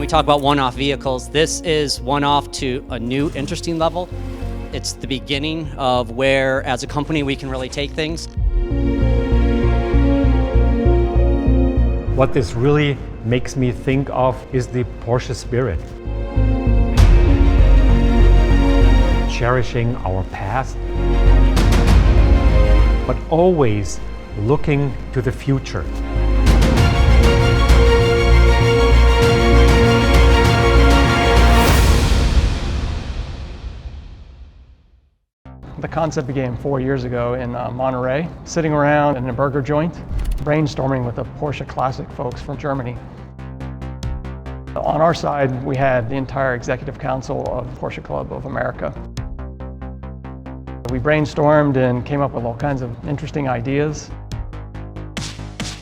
We talk about one-off vehicles. This is one-off to a new, interesting level. It's the beginning of where, as a company, we can really take things. What this really makes me think of is the Porsche spirit. Cherishing our past, but always looking to the future. The concept began 4 years ago in Monterey, sitting around in a burger joint, brainstorming with the Porsche Classic folks from Germany. On our side, we had the entire executive council of Porsche Club of America. We brainstormed and came up with all kinds of interesting ideas.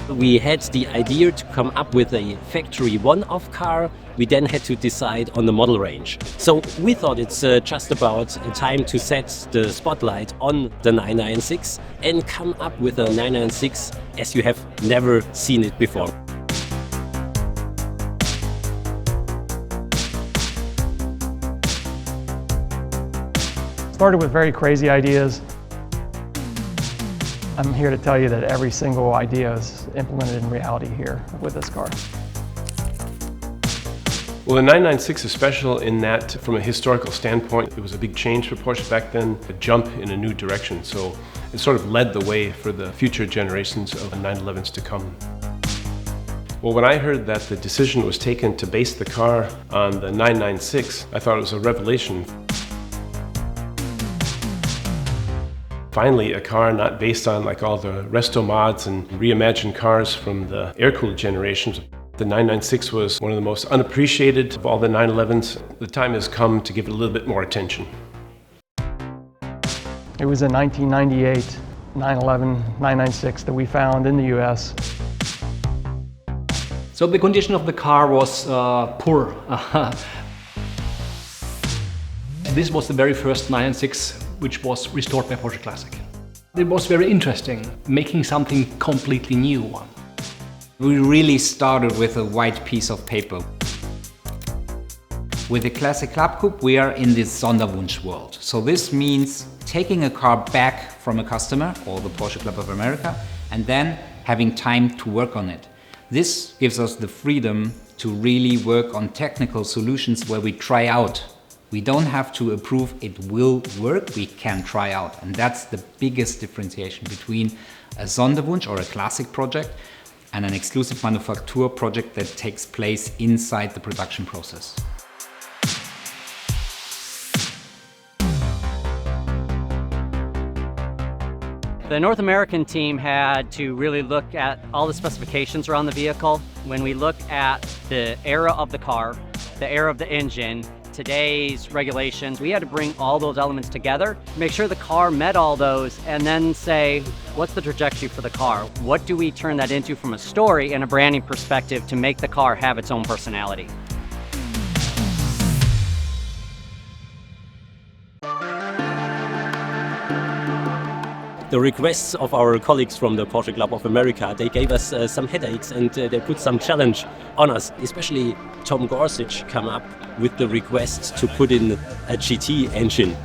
We had the idea to come up with a factory one-off car. We then had to decide on the model range. So we thought it's just about time to set the spotlight on the 996 and come up with a 996 as you have never seen it before. Started with very crazy ideas. I'm here to tell you that every single idea is implemented in reality here with this car. Well, the 996 is special in that, from a historical standpoint, it was a big change for Porsche back then, a jump in a new direction. So it sort of led the way for the future generations of 911s to come. Well, when I heard that the decision was taken to base the car on the 996, I thought it was a revelation. Finally, a car not based on like all the resto-mods and reimagined cars from the air-cooled generations. The 996 was one of the most unappreciated of all the 911s. The time has come to give it a little bit more attention. It was a 1998 911 996 that we found in the US. So the condition of the car was poor. This was the very first 996 which was restored by Porsche Classic. It was very interesting, making something completely new. We really started with a white piece of paper. With the Classic Club Coupe, we are in this Sonderwunsch world. So this means taking a car back from a customer, or the Porsche Club of America, and then having time to work on it. This gives us the freedom to really work on technical solutions where we try out. We don't have to approve it will work, we can try out. And that's the biggest differentiation between a Sonderwunsch or a classic project and an exclusive manufaktur project that takes place inside the production process. The North American team had to really look at all the specifications around the vehicle. When we look at the era of the car, the era of the engine, today's regulations, we had to bring all those elements together, make sure the car met all those, and then say, what's the trajectory for the car? What do we turn that into from a story and a branding perspective to make the car have its own personality? The requests of our colleagues from the Porsche Club of America, they gave us some headaches and they put some challenge on us. Especially Tom Gorsuch came up with the request to put in a GT engine.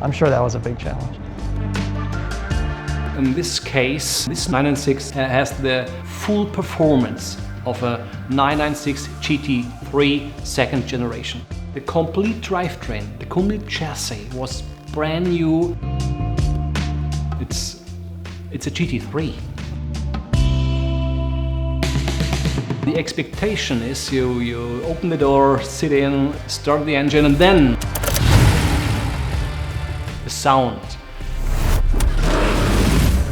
I'm sure that was a big challenge. In this case, this 996 has the full performance of a 996 GT3 second generation. The complete drivetrain, the complete chassis was brand new. It's a GT3. The expectation is you open the door, sit in, start the engine, and then the sound.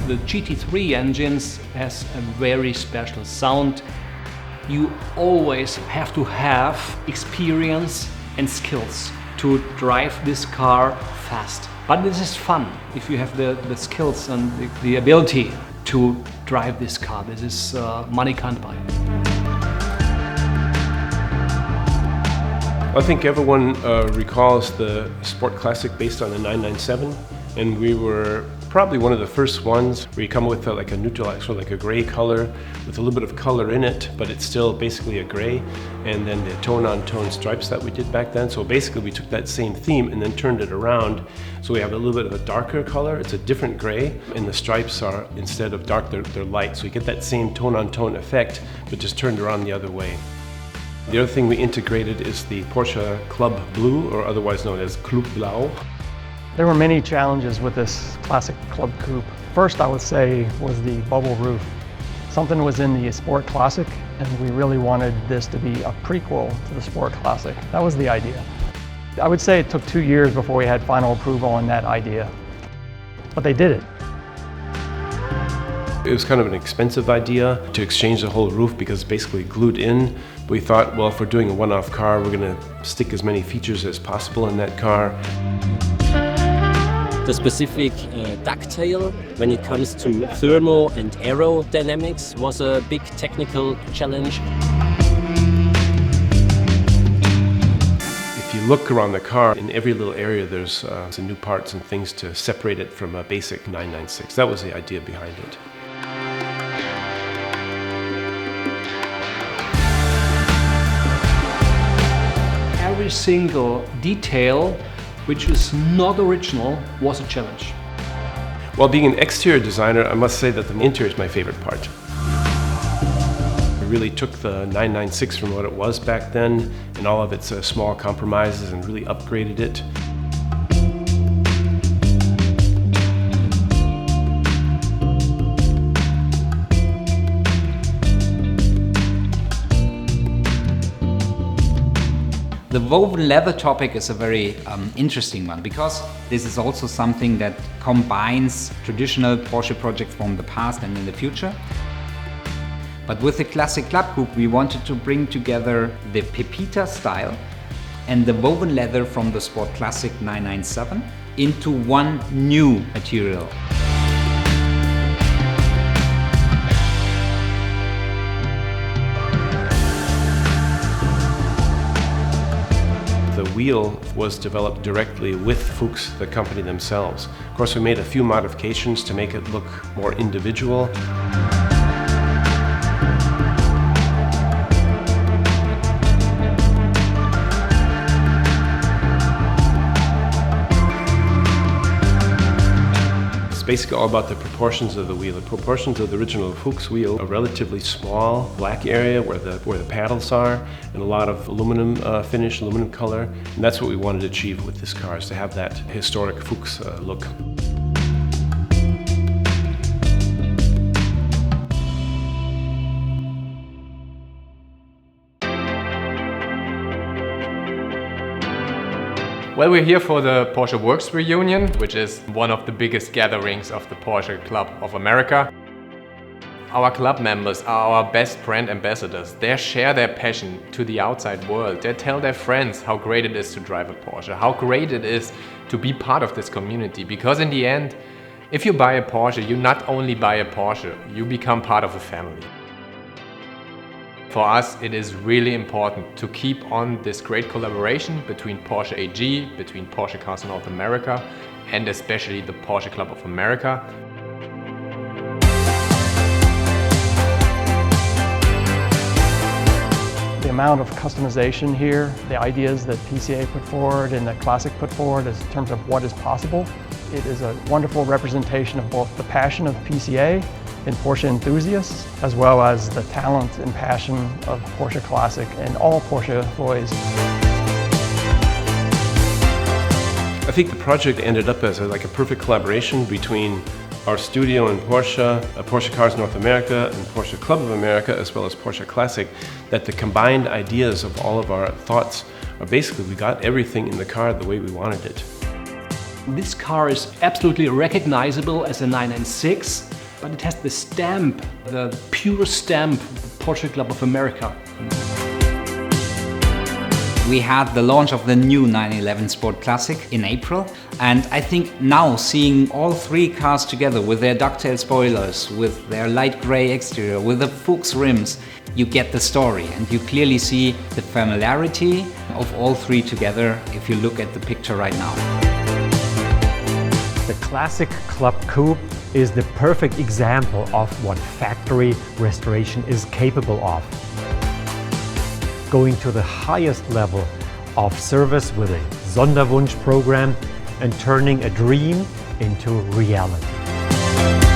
The GT3 engines has a very special sound. You always have to have experience and skills to drive this car fast. But this is fun if you have the skills and the ability to drive this car. This is money can't buy. I think everyone recalls the Sport Classic based on the 997, and we were probably one of the first ones where you come with like a neutral, sort of like a gray color with a little bit of color in it, but it's still basically a gray. And then the tone-on-tone stripes that we did back then. So basically we took that same theme and then turned it around. So we have a little bit of a darker color. It's a different gray, and the stripes are, instead of dark, they're light. So you get that same tone-on-tone effect, but just turned around the other way. The other thing we integrated is the Porsche Club Blue, or otherwise known as Club Blau. There were many challenges with this Classic Club Coupe. First, I would say, was the bubble roof. Something was in the Sport Classic, and we really wanted this to be a prequel to the Sport Classic. That was the idea. I would say it took 2 years before we had final approval on that idea, but they did it. It was kind of an expensive idea to exchange the whole roof because it's basically glued in. We thought, well, if we're doing a one-off car, we're going to stick as many features as possible in that car. The specific ducktail, when it comes to thermo and aerodynamics, was a big technical challenge. If you look around the car, in every little area there's some new parts and things to separate it from a basic 996. That was the idea behind it. Every single detail which is not original was a challenge. Well, being an exterior designer, I must say that the interior is my favorite part. We really took the 996 from what it was back then and all of its small compromises and really upgraded it. The woven leather topic is a very interesting one because this is also something that combines traditional Porsche projects from the past and in the future. But with the Classic Club Coupe, we wanted to bring together the Pepita style and the woven leather from the Sport Classic 997 into one new material. The wheel was developed directly with Fuchs, the company themselves. Of course, we made a few modifications to make it look more individual. It's basically all about the proportions of the wheel. The proportions of the original Fuchs wheel, a relatively small black area where the paddles are, and a lot of aluminum finish, aluminum color. And that's what we wanted to achieve with this car, is to have that historic Fuchs look. Well, we're here for the Porsche Works reunion, which is one of the biggest gatherings of the Porsche Club of America. Our club members are our best brand ambassadors. They share their passion to the outside world. They tell their friends how great it is to drive a Porsche, how great it is to be part of this community. Because in the end, if you buy a Porsche, you not only buy a Porsche, you become part of a family. For us, it is really important to keep on this great collaboration between Porsche AG, between Porsche Cars North America, and especially the Porsche Club of America. The amount of customization here, the ideas that PCA put forward and that Classic put forward in terms of what is possible, it is a wonderful representation of both the passion of PCA and Porsche enthusiasts, as well as the talent and passion of Porsche Classic and all Porsche employees. I think the project ended up as like a perfect collaboration between our studio in Porsche, Porsche Cars North America, and Porsche Club of America, as well as Porsche Classic, that the combined ideas of all of our thoughts are basically we got everything in the car the way we wanted it. This car is absolutely recognizable as a 996, but it has the stamp, the pure stamp of the Porsche Club of America. We had the launch of the new 911 Sport Classic in April, and I think now seeing all three cars together with their ducktail spoilers, with their light grey exterior, with the Fuchs rims, you get the story and you clearly see the familiarity of all three together if you look at the picture right now. The Classic Club Coupe is the perfect example of what factory restoration is capable of. Going to the highest level of service with a Sonderwunsch program and turning a dream into reality.